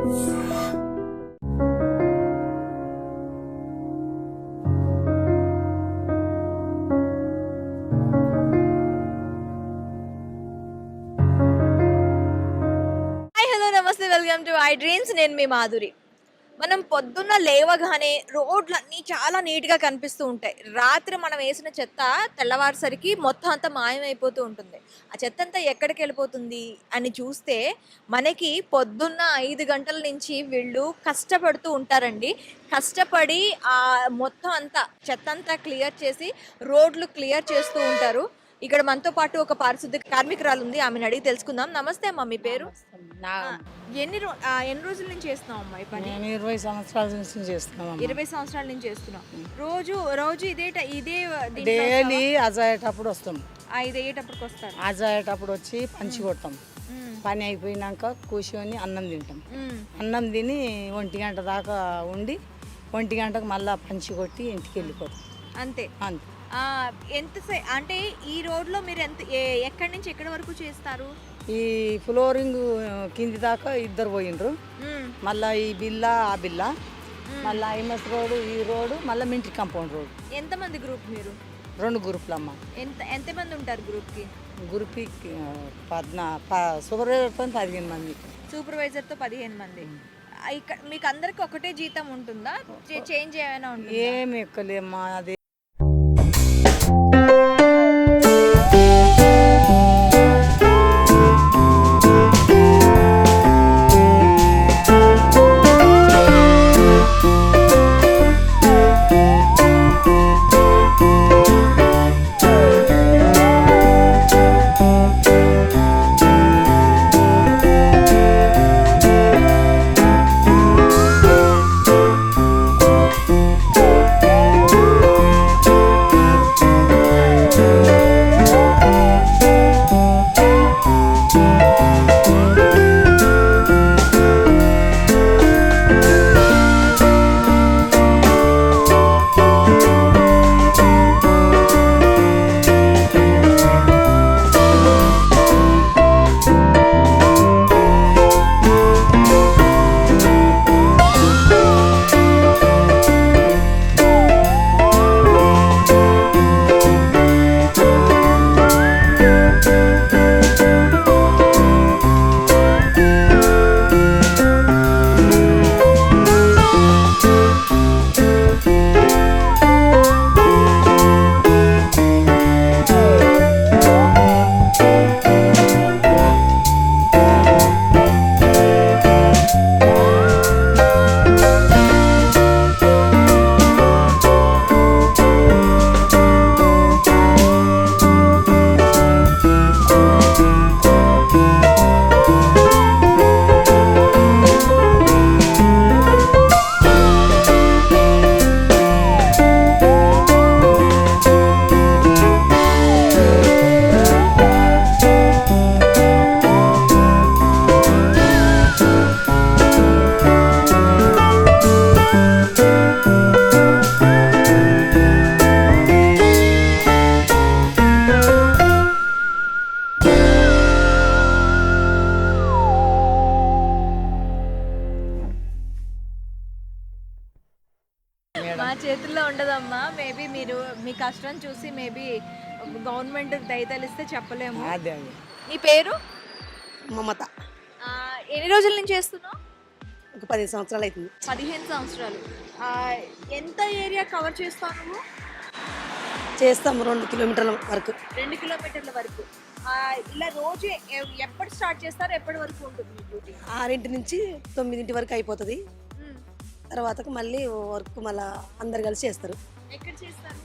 నమస్తే, welcome to I dreams. నేను మీ మాధురి. మనం పొద్దున్న లేవగానే రోడ్లన్నీ చాలా నీట్గా కనిపిస్తూ ఉంటాయి. రాత్రి మనం వేసిన చెత్త తెల్లవారుసరికి మొత్తం అంతా మాయమైపోతూ ఉంటుంది. ఆ చెత్త అంతా ఎక్కడికి వెళ్ళిపోతుంది అని చూస్తే మనకి పొద్దున్న 5 గంటల నుంచి వీళ్ళు కష్టపడుతూ ఉంటారండి. కష్టపడి ఆ మొత్తం అంతా చెత్త అంతా క్లియర్ చేసి రోడ్లు క్లియర్ చేస్తూ ఉంటారు. ఇక్కడ మనతో పాటు ఒక పారిశుద్ధ్య కార్మికురాలు ఉంది. ఆమెను అడిగి తెలుసుకుందాం. నమస్తే అమ్మ, మీ పేరు? ఎన్ని రోజుల నుంచి చేస్తున్నావు అమ్మా ఈ పని? నేను 20 సంవత్సరాల నుంచి చేస్తున్నాం. 20 సంవత్సరాల నుంచి చేస్తున్నాం. రోజు ఇదే డైలీ అజాయేటప్పుడు వస్తాం. ఇది అయ్యేటప్పటికి వస్తారు. అజాయేటప్పుడు వచ్చి పంచి కొడతాం. పని అయిపోయినాక కూర్చొని అన్నం తింటాం. అన్నం తిని 1 గంట దాకా ఉండి 1 గంటకు మళ్ళీ పంచి కొట్టి ఇంటికి వెళ్ళిపోతాం. అంతే అంతే. ఎంత అంటే ఈ రోడ్లో మీరు ఎక్కడి నుంచి ఎక్కడి వరకు చేస్తారు? ఈ ఫ్లోరింగ్ కింది దాకా 2 పోయిండ్రు. మళ్ళీ ఈ బిల్లా ఆ బిల్లా, మళ్ళీ ఐమస్ రోడ్డు, ఈ రోడ్డు, మళ్ళీ మింట్రీ కాంపౌండ్ రోడ్. ఎంతమంది గ్రూప్ మీరు? 2 గ్రూపులమ్మ. ఎంతమంది ఉంటారు గ్రూప్కి? గ్రూప్కి 14 సూపర్వైజర్తో 15 మంది. సూపర్వైజర్తో 15 మంది. ఇక్కడ మీకు అందరికి ఒకటే జీతం ఉంటుందా? చేంజ్ ఏమైనా ఉంటుందా? ఏమి ఎక్కలేమ్మా. అది మా చేతుల్లో ఉండదమ్మా. మేబీ మీరు మీ కష్టం చూసి మేబీ గవర్నమెంట్ దయతలిస్తే చెప్పలేము. నీ పేరు? మమత. ఎన్ని రోజుల నుంచి చేస్తున్నావు? ఒక 15 సంవత్సరాలు అవుతుంది. 15 సంవత్సరాలు. ఎంత ఏరియా కవర్ చేస్తావు నువ్వు? చేస్తాము 2 కిలోమీటర్ల వరకు. 2 కిలోమీటర్ల వరకు. ఇలా రోజు ఎప్పుడు స్టార్ట్ చేస్తారు, ఎప్పటి వరకు ఉంటుంది మీ డ్యూటీ? 6 నుంచి 9 వరకు అయిపోతుంది. తర్వాతకు మళ్ళీ వర్క్ మళ్ళీ అందరు కలిసి చేస్తారు. ఎక్కడ చేస్తారు?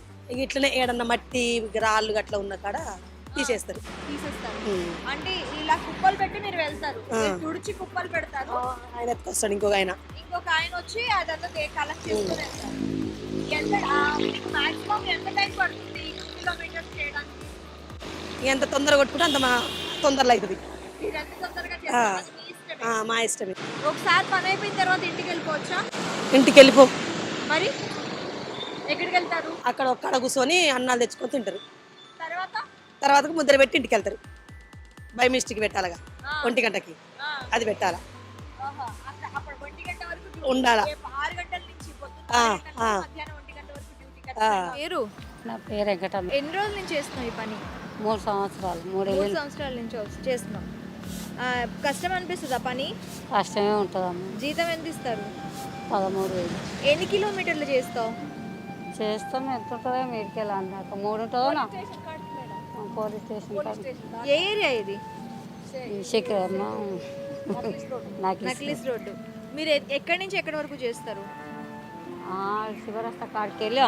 ఇట్లనే ఏడన్నా మట్టి రాళ్ళు గట్లా ఉన్న కాడ తీసేస్తారు. అంటే ఇలా కుప్పలు పెట్టి మీరు వెళ్తారు, తుడిచి కుప్పలు పెడతారు. ఆయన ఎత్తుకొస్తాడు, ఇంకొక ఆయన వచ్చి అదంతా కలెక్ట్ చేసుకుని వెళ్తారు. మాక్సిమం ఎంత టైం పడుతుంది కిలోమీటర్స్ చేయడానికి? ఎంత తొందరగా కొట్టుకుంటే అంత తొందరలో అవుతుంది. మా ఇష్టమే. ఒకసారి పని అయిపోయిన తర్వాత ఇంటికి వెళ్ళిపోవచ్చా? ఇంటికి వెళ్ళిపో. మరి ఎక్కడికి వెళ్తారు? అక్కడ ఒక్కడ కూర్చొని అన్నాలు తెచ్చుకొని తింటారు. తర్వాత ముద్ర పెట్టి ఇంటికి వెళ్తారు. బై మిస్టేక్ పెట్టాలగా 1 గంటకి అది పెట్టాలా. అప్పుడు ఉండాలా. రేపు 6 గంటల నుంచి పొద్దున్న ఆ, 6 గంటల ఆ. నుంచి మధ్యాహ్నం 1 గంట వరకు డ్యూటీ ఖచ్చితంగా. పేరు నా పేరు వెంకటమ్మ. ఎన్ని రోజుల నుంచి చేస్తున్నావు ఈ పని? 3 సంవత్సరాలు 3 3 సంవత్సరాల నుంచి చేస్తున్నాం. కష్టం అనిపిస్తుందా పని? కష్టమే ఉంటుందమ్మ. జీతం ఎంత ఇస్తారు? 13,000 ఎన్ని కిలోమీటర్లు చేస్తావు? చేస్తాం. ఎంత ఉంటుందో మీడికెళ్ళి అన్నాక 3 ఉంటుందో నా పోలీస్ స్టేషన్ కాడ. ఏ ఏరియా ఇది? శిఖరమ్మ నాకు నక్లీస్ రోడ్డు. మీరు ఎక్కడి నుంచి ఎక్కడి వరకు చేస్తారు? శివరస్త కాడికి వెళ్ళి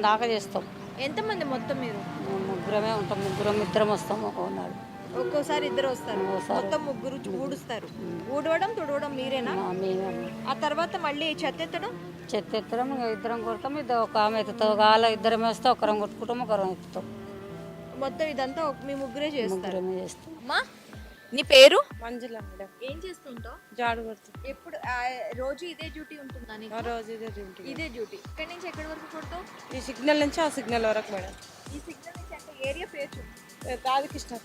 దాకా చేస్తాం. ఎంతమంది మొత్తం మీరు? మేము ముగ్గురమే ఉంటాం. ఇద్దరం వస్తాము ఒకనాడు. ఒక్కోసారి ఇద్దరు వస్తారు, ఒకసారి. మొత్తం ముగ్గురు ఊడుస్తారు. ఊడవడం తుడవడం మీరేనా? మేమే ఆ తర్వాత మళ్ళీ చెత్త ఎత్తడం? చెత్త ఎత్తడం ఇంకా ఇద్దరం కొడతాం. ఇద్దరు ఒక ఆమె ఎత్తుతాం. కాల ఇద్దరం వేస్తాం. ఒకరం కొట్టుకుంటాం, ఒకరం ఎత్తుతాం. మొత్తం ఇదంతా మీ ముగ్గురే చేస్తారు. ముగ్గురమే చేస్తాం. అమ్మా నీ పేరు? మంజుల మేడం. ఏం చేస్తుంటావు? జాడు కొడుతుంది. ఎప్పుడు రోజు ఇదే డ్యూటీ ఉంటుందా నీకు? ఆ రోజు ఇదే డ్యూటీ. ఇదే డ్యూటీ. ఇక్కడి నుంచి ఎక్కడి వరకు కొడతావు? ఈ సిగ్నల్ నుంచి ఆ సిగ్నల్ వరకు మేడం. ఈ సిగ్నల్ నుంచి అంటే ఏరియా పేరు చెప్పు. తాదికృష్ణ.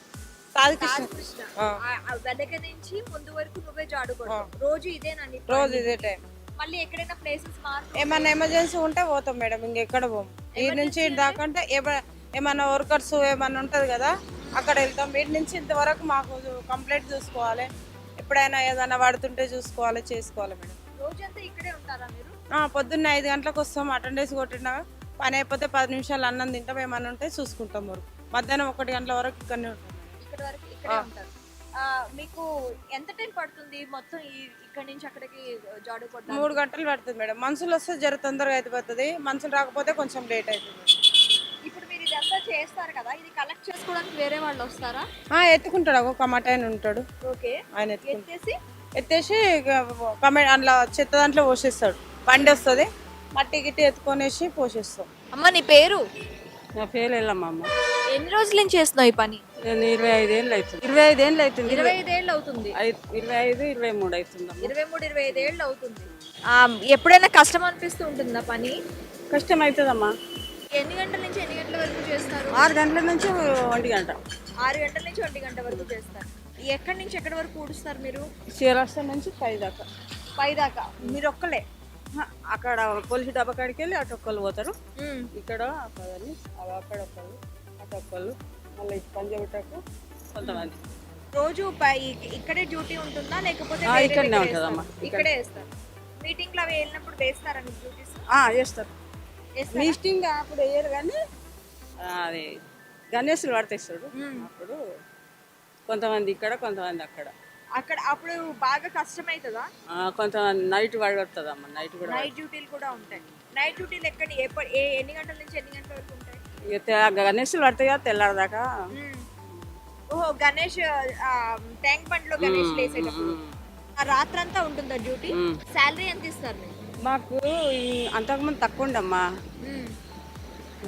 తాదికృష్ణ. కృష్ణ. ఆ. వెనక నుంచి ముందు వరకు నువ్వే జాడు కొడతావు. రోజు ఇదేనా నీ పని? రోజు ఇదే టైం. మళ్ళీ ఎక్కడైనా ప్లేసెస్ మారుతూ ఏమన్నా ఎమర్జెన్సీ ఉంటే పోతాం మేడం. ఇంకెక్కడ పోం. ఈ నుంచి ఇటు దాకా అంటే ఏమన్నా వర్కర్స్ ఏమన్నా ఉంటుంది కదా, అక్కడ వెళ్తాం. వీటి నుంచి ఇంతవరకు మాకు కంప్లైంట్ చూసుకోవాలి. ఎప్పుడైనా ఏదైనా పడుతుంటే చూసుకోవాలి, చేసుకోవాలి మేడం. రోజంతా ఇక్కడే ఉంటారా మీరు? పొద్దున్న 5 గంటలకు వస్తాం. అటెండెన్స్ కొట్టినా పని అయిపోతే 10 నిమిషాలు అన్నం తింటాం. ఏమన్నా ఉంటే చూసుకుంటాం వరకు. మధ్యాహ్నం 1 గంటల వరకు ఇక్కడనే ఉంటాం. ఇక్కడ వరకు ఇక్కడే ఉంటారు. మీకు ఎంత టైం పడుతుంది మొత్తం ఇక్కడ నుంచి అక్కడికి జాడు కొట్టడానికి? 3 గంటలు పడుతుంది మేడం. మనుషులు వస్తే జర తొందరగా అయిపోతుంది. మనుషులు రాకపోతే కొంచెం లేట్ అవుతుంది. ఇప్పుడు మీరు ఇదంతా చేస్తారు కదా, ఇది కలెక్ట్ చేసుకోవడానికి వేరే వాళ్ళు వస్తారా? ఎత్తుకుంటాడు. ఒక కమాటాయన ఉంటాడు. ఓకే. ఆయన ఎత్తుకుంటాడు. ఎత్తేసి ఎత్తేసి అందులో చెత్త దాంట్లో పోసేస్తాడు. బండి వస్తుంది, మట్టి గిట్టి ఎత్తుకొనేసి పోసేస్తాం. అమ్మ నీ పేరు? నా పేరు వెళ్ళమ్మా. ఎన్ని రోజుల నుంచి చేస్తున్నావు ఈ పని? నేను 25 ఏళ్ళు అవుతుంది. 25 ఏళ్ళు అవుతుంది. 25 ఏళ్ళు అవుతుంది. 25, 23 అవుతుంది. 23, 25 ఏళ్ళు అవుతుంది. ఎప్పుడైనా కష్టం అనిపిస్తూ ఉంటుందా పని? కష్టం అవుతుందమ్మా. ఎన్ని గంటల నుంచి ఎన్ని గంటల వరకు చేస్తారు? 6 గంటల నుంచి 1 గంట. 6 గంటల నుంచి 1 గంట వరకు చేస్తారు. ఎక్కడి నుంచి ఎక్కడి వరకు ఊడుస్తారు మీరు? శివరాష్ట్రం నుంచి 5 దాకా. 5 దాకా మీరు ఒక్కలే? అక్కడ పోలీసు డబ్బా కాడికి వెళ్ళి అటు ఒక్కళ్ళు పోతారు. ఇక్కడ ఒకళ్ళని అక్కడ ఒకళ్ళు అటు ఒక్కళ్ళు మళ్ళీ పంజాబిటకు కొంతమంది. రోజు ఇక్కడే డ్యూటీ ఉంటుందా లేకపోతే ఇక్కడనే ఉంటుందమ్మా. ఇక్కడే వేస్తారు. మీటింగ్ లో అవి వెళ్ళినప్పుడు వేస్తారా మీకు డ్యూటీస్? చేస్తారు. మీటింగ్ అప్పుడు వేయరు కానీ అది గణేశులు పడతాడు. అప్పుడు కొంతమంది ఇక్కడ కొంతమంది అక్కడ. అప్పుడు బాగా కష్టమవుతుందా? కొంతమంది నైట్ పడుతుందమ్మా. నైట్ కూడా నైట్ డ్యూటీలు కూడా ఉంటాయి. నైట్ డ్యూటీలు ఎన్ని గంటల నుంచి ఎన్ని గంటల వరకు ఉంటాయి? గణేశులు పడతాయి కదా తెల్లారదాకా. ఓహో, గణేష్ ట్యాంక్ బండ్ లో గణేష్ వేసేటప్పుడు రాత్రంతా ఉంటుందా డ్యూటీ? శాలరీ ఎంత ఇస్తారు మీకు? మాకు అంతకుముందు తక్కువ ఉండమ్మా.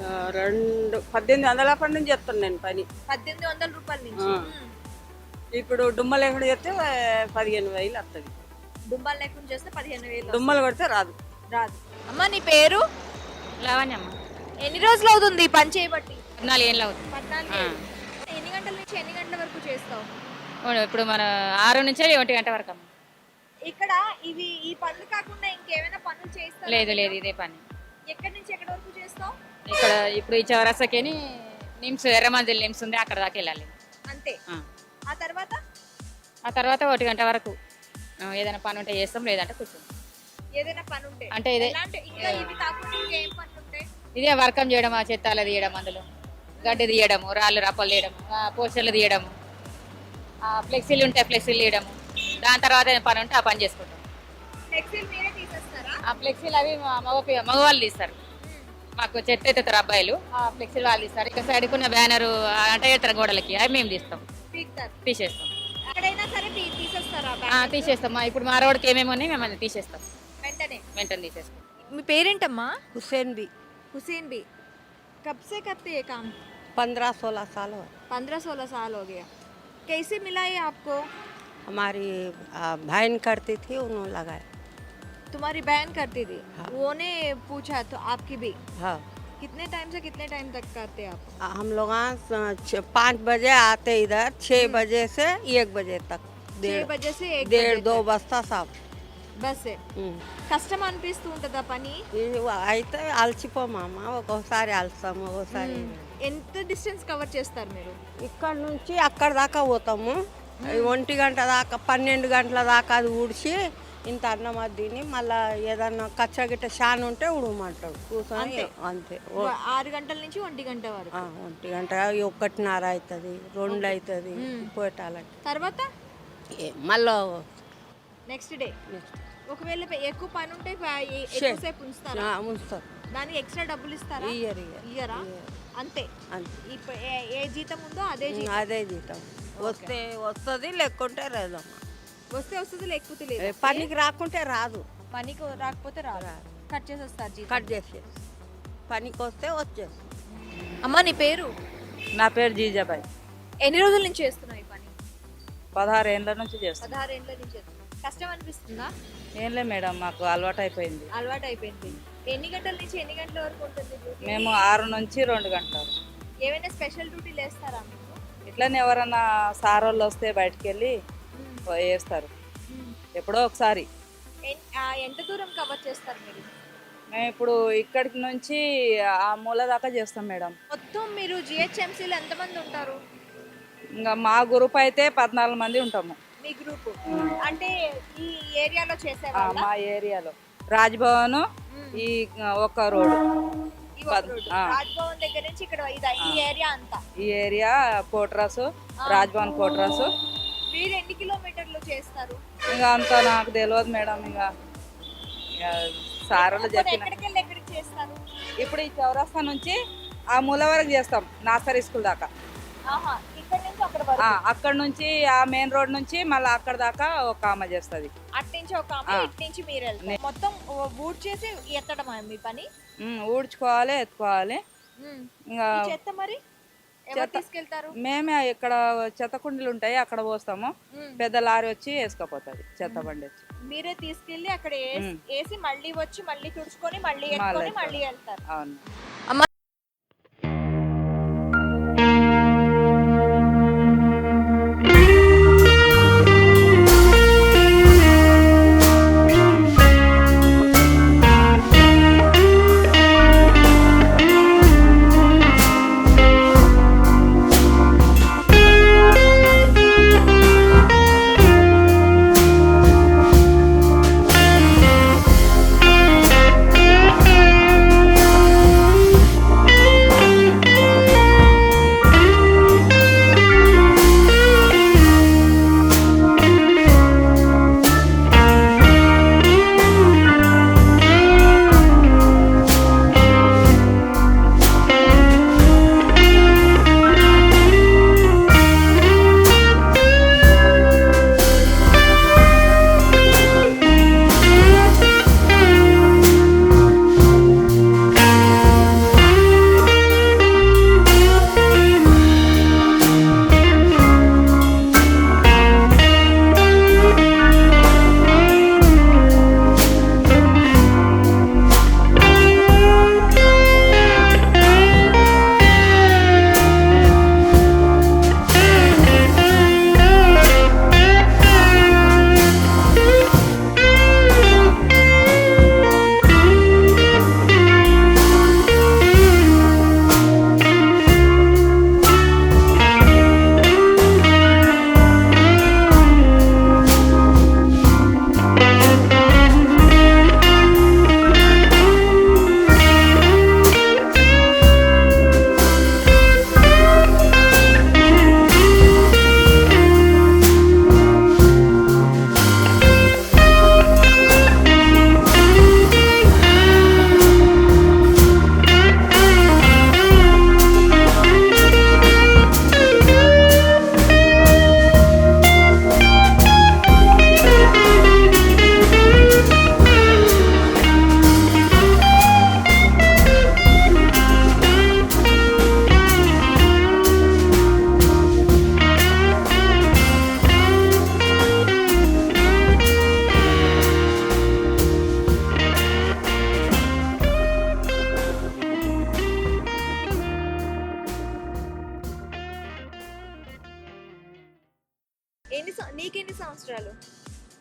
1800 అప్పటి నుంచి చెప్తాను నేను పని. 1800 రూపాయల నుంచి. ఇప్పుడు డుమ్మ లేకుండా చేస్తే 15,000 వస్తుంది. దుంబాలు లేకుండా చేస్తే 15,000. డుమ్మలు కొడితే రాదు. అమ్మ నీ పేరు? లావణ్యమ్మ. ఎన్ని రోజులు అవుతుంది ఈ పని చేయబట్టి? 14 ఏళ్ళు అవుతుంది. 14 ఏళ్ళు. ఎన్ని గంటల నుంచి ఎన్ని గంటల వరకు చేస్తావు? ఇప్పుడు మన 6 నుంచి 1 గంట వరకు అమ్మ. ఇక్కడ ఈ పనులు కాకుండా ఇంకేమైనా పనులు చేస్తావా? లేదు లేదు, ఇదే పని. ఎక్కడి నుంచి ఎక్కడి వరకు చేస్తావు? ఇక్కడ ఇప్పుడు ఈ చౌరస్తాకేని నిమ్స్ ఎర్రమంజిల్ నిమ్స్ ఉంది, అక్కడ దాకా వెళ్ళాలి అంతే. ఆ తర్వాత 1 గంట వరకు ఏదైనా పని ఉంటే చేస్తాం, లేదంటే కూర్చుంటాం. ఏదైనా పని ఉంటే అంటే ఇదే ఇంకా ఇవి కాకుండా ఇంకేం పనులు ఉంటాయి? ఇదే వర్కం చేయడం, ఆ చెత్తాలు తీయడం, అందులో గడ్డి తీయడము, రాళ్ళు రప్పలు తీయడము, పోస్టర్లు తీయడము, ఫ్లెక్సీలు ఉంటే ఫ్లెక్సీలు తీయడము. దాని తర్వాత ఏం పని ఉంటే ఆ పని చేసుకుంటాం. ఫ్లెక్సీలు మీరే తీసేస్తారా? ఆ ఫ్లెక్సీలు అవి మగవాళ్ళు తీస్తారు. మాకు చెత్త ఎత్తుతారు అబ్బాయిలు, ఆ ఫ్లెక్సీలు వాళ్ళు తీస్తారు. ఇక సైడ్కి ఉన్న బ్యానరు అంటే ఎత్తర గోడలకి అవి మేము తీస్తాం, తీసేస్తాం. ఎక్కడైనా సరే తీసేస్తారా? తీసేస్తాం. ఇప్పుడు మా రోడ్కి ఏమేమి ఉన్నాయి మేము తీసేస్తాం, వెంటనే తీసేస్తాం. మీ పేరేంటమ్మా? हुसैन भी हुसैन भी। कब से करते हैं काम? 15-16 साल हो 15-16 साल हो गया। कैसे मिला ये आपको? हमारी बहन करती थी, उन्होंने लगाया। तुम्हारी बहन करती थी? हाँ। वो ने पूछा तो आपकी भी? हाँ, कितने टाइम से कितने टाइम तक करते हैं आप? हम लोग 5 बजे आते इधर, 6 बजे से 1 बजे तक। 6 बजे से 1 डेढ़ बजे 2 तक। बस्ता साफ। బస్సే. ఉమ్. కష్టం అనిపిస్తూ ఉంటుందా పని? ఇది అయితే అలసిపోమమ్మ, ఒక్కొక్కసారి అలసాము, ఒక్కోసారి ఎంత డిస్టెన్స్ కవర్ చేస్తారు మీరు? ఇక్కడ నుంచి అక్కడ దాకా పోతాము. 1 గంట దాకా 12 గంటల దాకా అది ఊడ్చి ఇంత అన్నం అది తిని మళ్ళీ ఏదన్నా కచ్చగిట్ట షాన్ ఉంటే ఉడమంటాడు కూర్చొని అంతే. 6 గంటల నుంచి 1 గంట వరకు. 1 గంట 1:30 అవుతుంది, 2 అవుతుంది పోటాలంటే. తర్వాత మళ్ళీ నెక్స్ట్ డే ఒకవేళ ఎక్కువ పని ఉంటే ఎక్కువసేపు ఉంచుతారా? ఉంచుతారు. దానికి ఎక్స్ట్రా డబ్బులు ఇస్తారా? ఇయ్యరా? అంతే. ఏ జీతం ఉందో అదే జీతం. అదే జీతం వస్తే వస్తుంది, లేకుంటే రాదమ్మా. వస్తే వస్తుంది, లేకపోతే లేదు. పనికి రాకుంటే రాదు. పనికి రాకపోతే రాదు, కట్ చేసేస్తారు జీతం. కట్ చేసి పనికి వస్తే వచ్చేసి. అమ్మ నీ పేరు? నా పేరు జీజాబాయ్. ఎన్ని రోజుల నుంచి చేస్తున్నావు ఈ పని? 16 ఏళ్ళ నుంచి చేస్తాను. 16 ఏళ్ళ నుంచి చేస్తున్నావు. కష్టం అనిపిస్తుందా? ఏంలే మేడం, మాకు అలవాటు అయిపోయింది. అలవాటు అయిపోయింది. ఎన్ని గంటల నుంచి ఎన్ని గంటల వరకు ఉంటుంది డ్యూటీ? మేము 6 నుంచి 2 గంటలు. ఏమైనా స్పెషల్ డ్యూటీలు వేస్తారా మీకు? ఇట్లనే ఎవరన్నా సార్ వాళ్ళు వస్తే బయటికి వెళ్ళి వేస్తారు ఎప్పుడో ఒకసారి. ఎంత దూరం కవర్ చేస్తారు మీరు? మేము ఇప్పుడు ఇక్కడికి నుంచి ఆ మూల దాకా చేస్తాం మేడం. మొత్తం మీరు జిహెచ్ఎంసీలో ఎంతమంది ఉంటారు? ఇంకా మా గ్రూప్ అయితే 14 మంది ఉంటాము. మీ గ్రూప్ అంటే ఈ ఏరియాలో చేసేవాళ్ళ? మా ఏరియాలో రాజ్భవన్, ఈ ఒక రోడ్, రాజ్భవన్ దగ్గర నుంచి ఇక్కడ ఈ ఏరియా అంతా. ఈ ఏరియా కోట్రాసు, రాజ్భవన్ కోట్రాసు. మీరు ఎన్ని కిలోమీటర్లు చేస్తారు? ఇంకా అంత నాకు తెలియదు మేడం. ఇంకా సార్లు చెప్పిన ఎక్కడికి వెళ్ళి ఎక్కడికి చేస్తారు? ఇప్పుడు ఈ చౌరస్తా నుంచి ఆ మూల వరకు చేస్తాం, నర్సరీ స్కూల్ దాకా. ఇక్కడ నుంచి అక్కడ వరకు. అక్కడ నుంచి ఆ మెయిన్ రోడ్ నుంచి మళ్ళీ అక్కడ దాకా ఒక ఆమె చేస్తుంది. అటు నుంచి ఒక ఆమె, ఇటు నుంచి మీరు వెళ్తారు. మొత్తం ఊడ్ చేసి ఎత్తడమా మీ పని? ఊడ్చుకోవాలి, ఎత్తుకోవాలి. ఇంకా ఈ చెత్త మరి ఎవరు తీసుకెళ్తారు? మేమే ఇక్కడ చెత్త కుండీలు ఉంటాయి, అక్కడ పోస్తాము. పెద్ద లారీ వచ్చి వేసుకపోతుంది, చెత్త బండి వచ్చి. మీరే తీసుకెళ్లి అక్కడ వేసి మళ్ళీ వచ్చి మళ్ళీ తుడుచుకొని మళ్ళీ ఎత్తుకొని మళ్ళీ వెళ్తారు. అవును.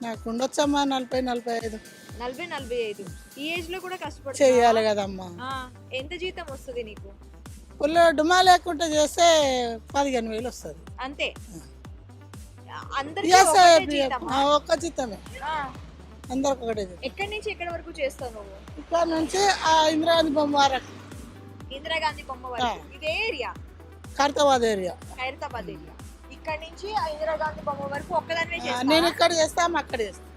నాకు ఉండొచ్చమ్మా 40-45 40-45 ఈ ఏజ్ లో కూడా కష్టపడుతున్నావా? చెయ్యాలి కదమ్మా. ఎంత జీతం వస్తుంది నీకు? ఫుల్ డుమా లేకుండా చేస్తే 15,000 వస్తుంది. అంతే అందరికీ ఒకటే జీతమా? ఒక్క జీతమే ఆ, అందరికి ఒకటే జీతం. ఎక్కడి నుంచి ఎక్కడి వరకు చేస్తావు నువ్వు? ఇక్కడ నుంచి ఆ ఇందిరాగాంధీ బొమ్మ వరకు ఇందిరాగాంధీ బొమ్మ వరకు. ఇదే area Khairatabad area. Khairatabad area. ఇక్కడ నుంచి ఆ ఇందిరాగాంధీ బొమ్మ వరకు ఒక్కదానివే నేను చేస్తావా? ఇక్కడ చేస్తాం అక్కడ చేస్తాం.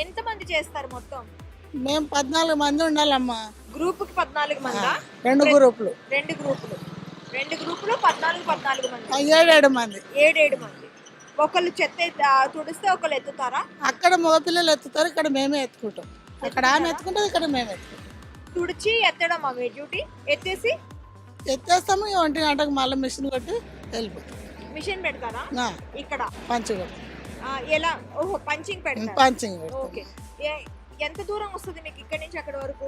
ఎంత మంది చేస్తారు మొత్తం? మేము 14 మంది ఉండాలమ్మా. గ్రూప్ కి 14 మందా? 2 గ్రూపులు 2 గ్రూపులు 14 మంది. 7 మంది. 7 మంది. ఒకళ్ళు చెత్త తుడిస్తే ఒకళ్ళు ఎత్తుతారా? అక్కడ మగపిల్లలు ఎత్తుతారు, ఇక్కడ మేమే ఎత్తుకుంటాం. అక్కడ ఆమె ఎత్తుకుంటుంది, ఇక్కడ మేము ఎత్తుకుంటాం. తుడిచి ఎత్తడం మీ డ్యూటీ. ఎత్తేసి ఎత్తేస్తాము. 1 గంటకు మళ్ళీ మిషన్ కొట్టి వెళ్ళిపోతాం. మిషన్ పెడతారా ఇక్కడ? పంచి కొడతాం. ఎలా? ఓహో, పంచింగ్ పెడతారు. పంచింగ్ పెడతాం. ఓకే. ఎంత దూరం వస్తుంది మీకు ఇక్కడ నుంచి అక్కడ వరకు?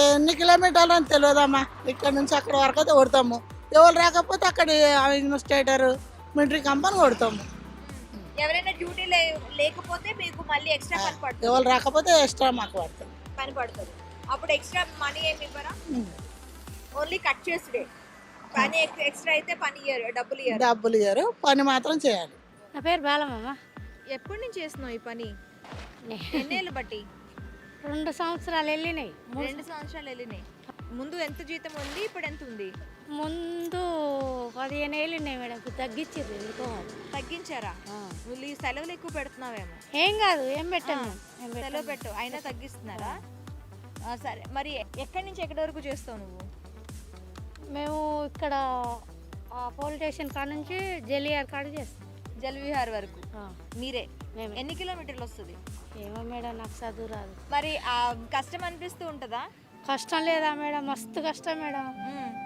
ఎన్ని కిలోమీటర్లు అని తెలియదమ్మా. ఇక్కడ నుంచి అక్కడ వరకు అయితే కొడతాము. ఎవరు రాకపోతే అక్కడ ఇన్వెస్టేటర్ మిలిటరీ కంపెనీ కొడతాము. ఎవరైనా డ్యూటీ లేకపోతే మీకు మళ్ళీ ఎక్స్ట్రా పని పడుతుంది. ఎవరు రాకపోతే ఎక్స్ట్రా మాకు పడుతుంది. పని పడుతుంది. అప్పుడు ఎక్స్ట్రా మనీ ఏమి ఇవ్వరా? ఓన్లీ కట్ చేసుడే. పని ఎక్స్ట్రా అయితే డబ్బులు ఇయ్యరు. పని మాత్రం చేయాలి. నా పేరు బాలమ్మ. ఎప్పటి నుంచి చేస్తున్నావు ఈ పని? ఎన్నేళ్ళు బట్టి? 2 సంవత్సరాలు వెళ్ళినాయి. 2 సంవత్సరాలు వెళ్ళినాయి. ముందు ఎంత జీతం ఉంది, ఇప్పుడు ఎంత ఉంది? ముందు 15 ఏళ్ళు ఉన్నాయి మేడం. ఇప్పుడు తగ్గించారు. ఎందుకో తగ్గించారా? నువ్వు ఈ సెలవులు ఎక్కువ పెడుతున్నావేమో. ఏం కాదు, ఏం పెట్టాను. సెలవు పెట్టు, అయినా తగ్గిస్తున్నారా? సరే, మరి ఎక్కడి నుంచి ఎక్కడి వరకు చేస్తావు నువ్వు? మేము ఇక్కడ పోలీస్ స్టేషన్ కాడ నుంచి జలియార్ కాడ చేస్తాం. జలవిహార్ వరకు మీరే? మేము. ఎన్ని కిలోమీటర్లు వస్తుంది? ఏమో మేడం, నాకు చదువు రాదు. మరి కష్టం అనిపిస్తూ ఉంటుందా? కష్టం లేదా మేడం? మస్తు కష్టం మేడం.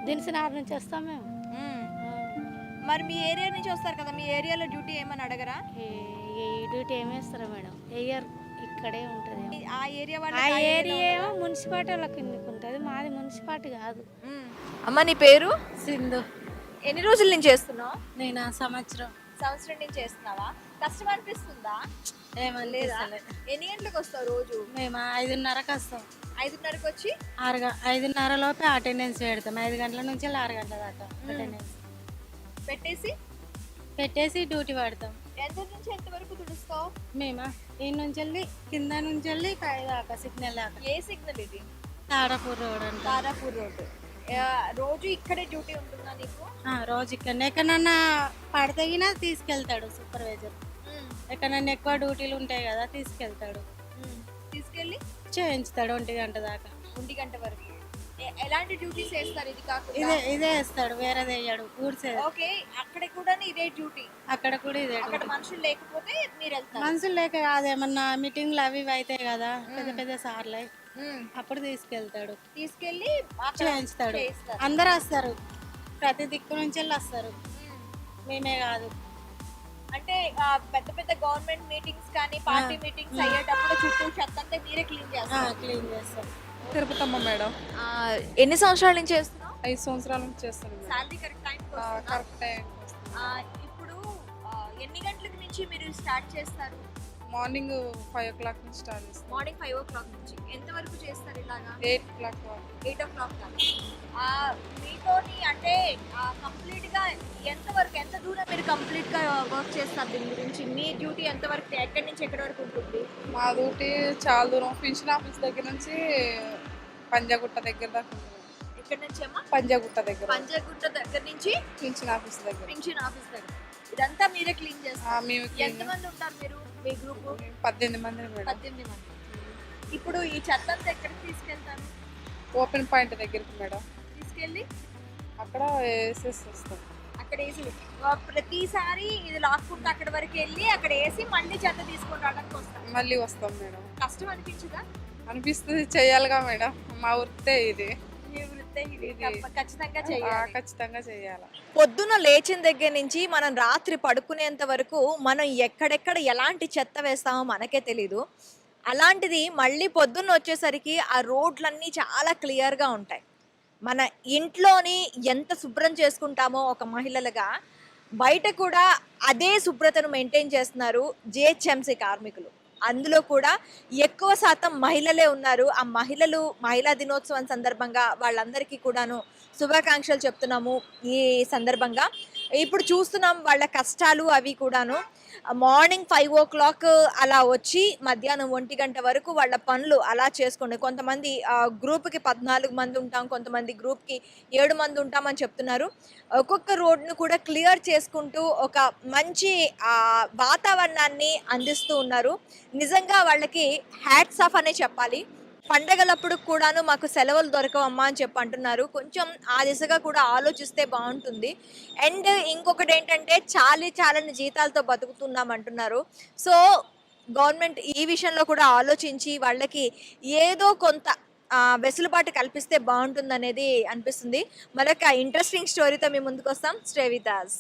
దినసినార్ నుంచి వస్తాం మేము. మరి మీ ఏరియా నుంచి వస్తారు కదా, మీ ఏరియాలో డ్యూటీ ఏమని అడగరా? ఈ డ్యూటీ ఏమేస్తారా మేడం? ఎయ్యర్ ఇక్కడే ఉంటుంది. ఆ ఏరియా ఆ ఏరియా ఏమో మున్సిపాలిటీ వాళ్ళ కిందకి ఉంటుంది. మాది మున్సిపాలిటీ కాదు. అమ్మ, నీ పేరు? సింధు. ఎన్ని రోజుల నుంచి చేస్తున్నావు? నేను సంవత్సరం నుంచి చేస్తున్నావా? కష్టం అనిపిస్తుందా? ఏమన్నా ఎన్ని గంటలకు వస్తావు రోజు? మేము 5:30కి వస్తాం. 5:30కి వచ్చి 5:30 లోపే అటెండెన్స్ పెడతాం. 5 గంటల నుంచి 6 గంటల దాకా అటెండెన్స్ పెట్టేసి డ్యూటీ పడతాం. ఎంత నుంచి ఎంత వరకు తుడుస్తావు? మేమా ఈ నుంచి వెళ్ళి కింద నుంచి వెళ్ళి పై దాకా సిగ్నల్ దాకా. ఏ సిగ్నల్ ఇది? తారాపూర్ రోడ్ అంట. తారాపూర్ రోడ్. రోజు ఇక్కడే డ్యూటీ ఉంటుందా నీకు? రోజు ఇక్కడనే. ఎక్కడన్నా పడతగినా తీసుకెళ్తాడు సూపర్వైజర్. ఎక్కడన్నా ఎక్కువ డ్యూటీలు ఉంటాయి కదా, తీసుకెళ్తాడు. తీసుకెళ్ళి చేయించుతాడు 1 గంట దాకా. 1 గంట వరకు. ఎలాంటి డ్యూటీస్ చేస్తారు ఇది కాకుండా? ఇదే వేస్తాడు, వేరేది వేయడు. ఊడ్చేది. ఓకే, అక్కడ కూడా ఇదే డ్యూటీ? అక్కడ కూడా ఇదే. అక్కడ మనుషులు లేకపోతే మీరు వెళ్తారు? మనుషులు లేక కాదు, ఏమన్నా మీటింగ్లు అవి ఇవి అవుతాయి కదా, పెద్ద పెద్ద సార్లు, అప్పుడు తీసుకెళ్తాడు. తీసుకెళ్ళి చేయించుతాడు. అందరు వస్తారు, ప్రతి దిక్కు నుంచి వెళ్ళి వస్తారు. మేమే కాదు. అంటే పెద్ద పెద్ద గవర్నమెంట్ మీటింగ్స్ కానీ పార్టీ మీటింగ్స్ అయ్యేటప్పుడు చుట్టూ చెత్త అంతా మీరే క్లీన్ చేస్తాం. తిరుపతమ్మ మేడం. ఎన్ని సంవత్సరాల నుంచి చేస్తున్నావు? 5 సంవత్సరాల నుంచి చేస్తాను. Salary correct time? Correct time. ఇప్పుడు ఎన్ని గంటలకు నుంచి మీరు స్టార్ట్ చేస్తారు? మార్నింగ్ 5 o'clock నుంచి స్టార్ట్ చేస్తాం. మార్నింగ్ 5 o'clock నుంచి ఎంత వరకు చేస్తారు ఇలాగా? 8 o'clock వరకు. 8 o'clock దాకా. మీతోని అంటే కంప్లీట్ గా ఎంత దూరం మీరు కంప్లీట్ గా వర్క్ చేస్తారు దీని గురించి? మీ డ్యూటీ ఎంత వరకు, ఎక్కడి నుంచి ఎక్కడి వరకు ఉంటుంది? మా డ్యూటీ చాలా దూరం. పెన్షన్ ఆఫీస్ దగ్గర నుంచి పంజాగుట్ట దగ్గర దాకా ఉంటుంది. ఇక్కడ నుంచి అమ్మా? పంజాగుట్ట దగ్గర నుంచి పెన్షన్ ఆఫీస్ దగ్గర. ఇదంతా మీరే క్లీన్ చేస్తారు? మేము ఎంతమంది ఉంటారు మీరు మీ గ్రూప్? 18 మంది మేడం. 18 మంది. ఇప్పుడు ఈ చెత్త అంతా ఎక్కడికి తీసుకెళ్తారు? ఓపెన్ పాయింట్ దగ్గరికి మేడం. తీసుకెళ్ళి అక్కడ వేసేసి వస్తాం. అక్కడ వేసి ప్రతిసారి ఇది లాక్కుంటూ అక్కడ వరకు వెళ్ళి అక్కడ వేసి మళ్ళీ చెత్త తీసుకొని రావడానికి వస్తాం. మళ్ళీ వస్తాం మేడం. కష్టం అనిపించదా? అనిపిస్తుంది, చెయ్యాలిగా మేడం. మా వృత్తే ఇది. ఖచ్చితంగా చేయాలి. పొద్దున లేచిన దగ్గర నుంచి మనం రాత్రి పడుకునేంత వరకు మనం ఎక్కడెక్కడ ఎలాంటి చెత్త వేస్తామో మనకే తెలీదు. అలాంటిది మళ్ళీ పొద్దున్న వచ్చేసరికి ఆ రోడ్లన్నీ చాలా క్లియర్గా ఉంటాయి. మన ఇంట్లోని ఎంత శుభ్రం చేసుకుంటామో ఒక మహిళలుగా బయట కూడా అదే శుభ్రతను మెయింటైన్ చేస్తున్నారు జిహెచ్ఎంసీ కార్మికులు. అందులో కూడా ఎక్కువ శాతం మహిళలే ఉన్నారు. ఆ మహిళా దినోత్సవం సందర్భంగా వాళ్ళందరికీ కూడాను శుభాకాంక్షలు చెప్తున్నాము. ఈ సందర్భంగా ఇప్పుడు చూస్తున్నాం వాళ్ళ కష్టాలు అవి కూడాను. మార్నింగ్ 5 o'clock అలా వచ్చి మధ్యాహ్నం 1 గంట వరకు వాళ్ళ పనులు అలా చేసుకోండి. కొంతమంది గ్రూప్కి 14 మంది ఉంటాం, కొంతమంది గ్రూప్కి 7 మంది ఉంటామని చెప్తున్నారు. ఒక్కొక్క రోడ్ను కూడా క్లియర్ చేసుకుంటూ ఒక మంచి వాతావరణాన్ని అందిస్తూ ఉన్నారు. నిజంగా వాళ్ళకి హ్యాట్స్ ఆఫ్ అనే చెప్పాలి. పండగలప్పుడు కూడాను మాకు సెలవులు దొరకవమ్మా అని చెప్పి అంటున్నారు. కొంచెం ఆ దిశగా కూడా ఆలోచిస్తే బాగుంటుంది. అండ్ ఇంకొకటి ఏంటంటే చాలని జీతాలతో బతుకుతున్నాం అంటున్నారు. సో గవర్నమెంట్ ఈ విషయంలో కూడా ఆలోచించి వాళ్ళకి ఏదో కొంత వెసులుబాటు కల్పిస్తే బాగుంటుంది అనేది అనిపిస్తుంది. మరొక ఇంట్రెస్టింగ్ స్టోరీతో మీ ముందుకు వస్తాం. Stay with us.